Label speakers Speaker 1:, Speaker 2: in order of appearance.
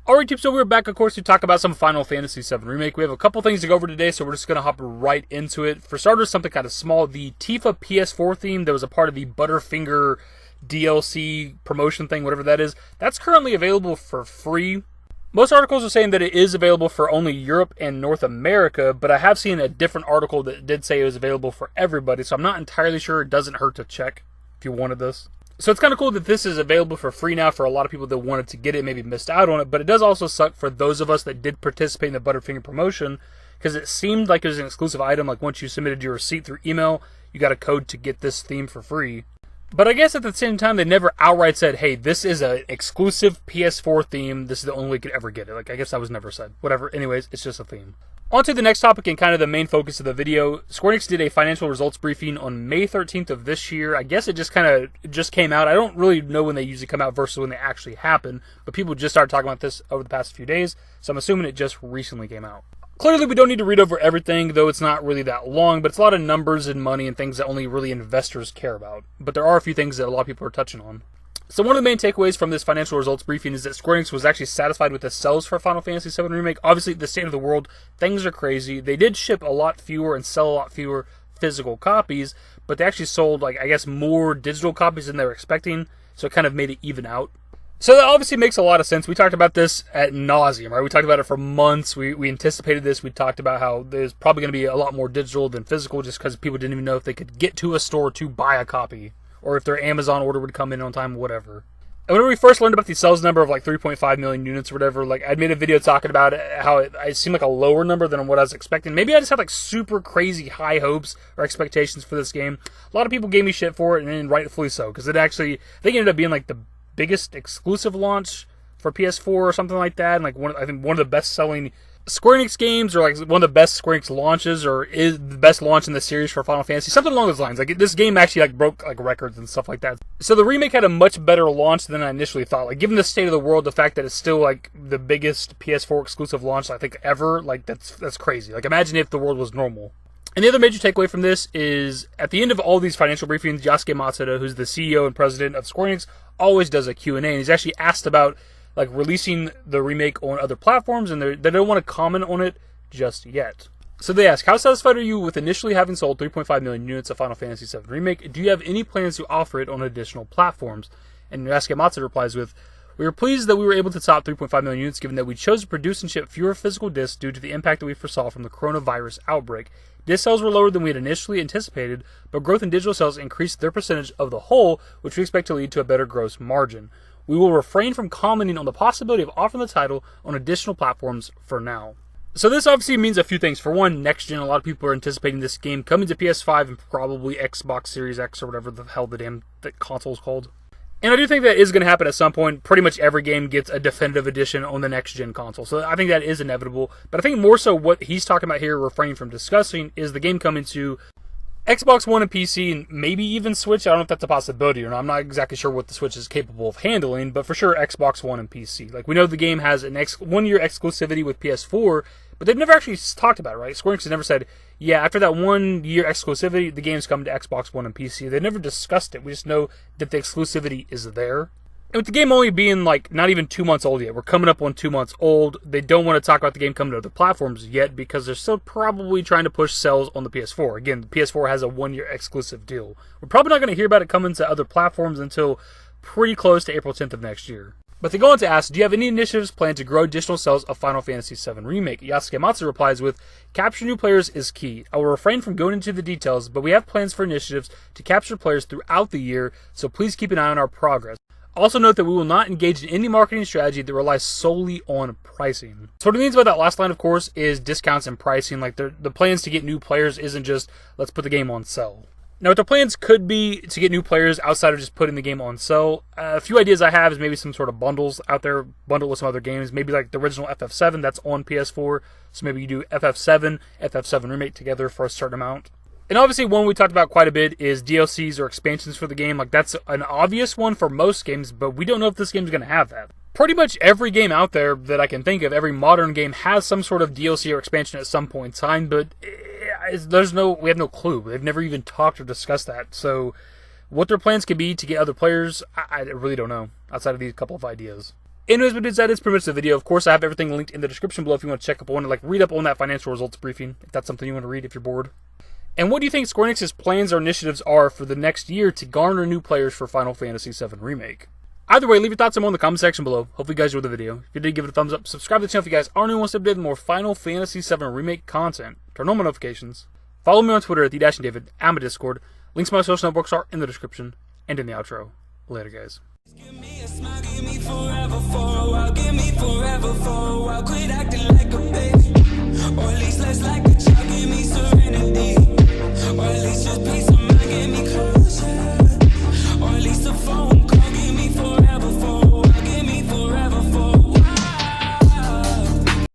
Speaker 1: Alright, team, so we're back, of course, to talk about some Final Fantasy VII Remake. We have a couple things to go over today, so we're just going to hop right into it. For starters, something kind of small. The Tifa PS4 theme that was a part of the Butterfinger DLC promotion thing, whatever that is, that's currently available for free. Most articles are saying that it is available for only Europe and North America, but I have seen a different article that did say it was available for everybody, so I'm not entirely sure. It doesn't hurt to check if you wanted this. So it's kind of cool that this is available for free now for a lot of people that wanted to get it, maybe missed out on it, but it does also suck for those of us that did participate in the Butterfinger promotion, because it seemed like it was an exclusive item, like once you submitted your receipt through email, you got a code to get this theme for free. But I guess at the same time, they never outright said, hey, this is an exclusive PS4 theme, this is the only way you could ever get it. Like, I guess that was never said. Whatever, anyways, it's just a theme. On to the next topic and kind of the main focus of the video. Square Enix did a financial results briefing on May 13th of this year. I guess it just came out. I don't really know when they usually come out versus when they actually happen, but people just started talking about this over the past few days, so I'm assuming it just recently came out. Clearly, we don't need to read over everything, though it's not really that long, but it's a lot of numbers and money and things that only really investors care about. But there are a few things that a lot of people are touching on. So one of the main takeaways from this financial results briefing is that Square Enix was actually satisfied with the sales for Final Fantasy VII Remake. Obviously, the state of the world, things are crazy. They did ship a lot fewer and sell a lot fewer physical copies, but they actually sold, I guess, more digital copies than they were expecting, so it kind of made it even out. So that obviously makes a lot of sense. We talked about this at nauseum, right? We talked about it for months. We anticipated this. We talked about how there's probably going to be a lot more digital than physical just because people didn't even know if they could get to a store to buy a copy, or if their Amazon order would come in on time, whatever. And whenever we first learned about the sales number of like 3.5 million units or whatever, like I made a video talking about how it seemed like a lower number than what I was expecting. Maybe I just had like super crazy high hopes or expectations for this game. A lot of people gave me shit for it, and rightfully so, because it actually, I think it ended up being like the biggest exclusive launch for PS4 or something like that, and like I think one of the best selling Square Enix games, or like one of the best Square Enix launches, or is the best launch in the series for Final Fantasy, something along those lines. Like this game actually like broke like records and stuff like that. So the remake had a much better launch than I initially thought. Like given the state of the world, the fact that it's still like the biggest PS4 exclusive launch I think ever, like that's crazy. Like imagine if the world was normal. And the other major takeaway from this is, at the end of all these financial briefings, Yasuke Matsuda, who's the CEO and president of Square Enix, always does a Q&A, and he's actually asked about like releasing the remake on other platforms, and they don't want to comment on it just yet. So they ask, how satisfied are you with initially having sold 3.5 million units of Final Fantasy VII Remake? Do you have any plans to offer it on additional platforms? And Yasuke Matsuda replies with, we were pleased that we were able to top 3.5 million units given that we chose to produce and ship fewer physical discs due to the impact that we foresaw from the coronavirus outbreak. Disc sales were lower than we had initially anticipated, but growth in digital sales increased their percentage of the whole, which we expect to lead to a better gross margin. We will refrain from commenting on the possibility of offering the title on additional platforms for now. So this obviously means a few things. For one, next gen, a lot of people are anticipating this game coming to PS5 and probably Xbox Series X or whatever the hell that console is called. And I do think that is going to happen at some point. Pretty much every game gets a definitive edition on the next-gen console. So I think that is inevitable. But I think more so what he's talking about here, refraining from discussing, is the game coming to Xbox One and PC, and maybe even Switch. I don't know if that's a possibility or not. I'm not exactly sure what the Switch is capable of handling, but for sure Xbox One and PC. Like, we know the game has an one-year exclusivity with PS4, but they've never actually talked about it, right? Square Enix has never said, yeah, after that 1 year exclusivity, the game's coming to Xbox One and PC. They never discussed it. We just know that the exclusivity is there. And with the game only being like not even 2 months old yet, we're coming up on 2 months old, they don't want to talk about the game coming to other platforms yet because they're still probably trying to push sales on the PS4. Again, the PS4 has a 1 year exclusive deal. We're probably not going to hear about it coming to other platforms until pretty close to April 10th of next year. But they go on to ask, do you have any initiatives planned to grow additional sales of Final Fantasy VII Remake? Yasuke Matsuda replies with, capture new players is key. I will refrain from going into the details, but we have plans for initiatives to capture players throughout the year, so please keep an eye on our progress. Also note that we will not engage in any marketing strategy that relies solely on pricing. So what it means by that last line, of course, is discounts and pricing. Like the plans to get new players isn't just, let's put the game on sale. Now, what their plans could be to get new players outside of just putting the game on sale. A few ideas I have is maybe some sort of bundles out there, bundle with some other games. Maybe like the original FF7 that's on PS4. So maybe you do FF7, FF7 Remake together for a certain amount. And obviously one we talked about quite a bit is DLCs or expansions for the game. Like that's an obvious one for most games, but we don't know if this game's going to have that. Pretty much every game out there that I can think of, every modern game has some sort of DLC or expansion at some point in time, but we have no clue. They've never even talked or discussed that. So what their plans could be to get other players, I really don't know, outside of these couple of ideas. Anyways, but dudes, that is pretty much the video. Of course, I have everything linked in the description below if you want to check up on it, like read up on that financial results briefing, if that's something you want to read if you're bored. And what do you think Square Enix's plans or initiatives are for the next year to garner new players for Final Fantasy VII Remake? Either way, leave your thoughts in the comment section below. Hopefully you guys enjoyed the video. If you did, give it a thumbs up. Subscribe to the channel if you guys are new and want to update more Final Fantasy VII Remake content. Turn on my notifications. Follow me on Twitter at @dashingdavid. I'm a Discord. Links to my social networks are in the description and in the outro. Later, guys.
Speaker 2: Give me a smile, give me forever for a while, give me forever for a while. Quit acting like a baby, or at least less like a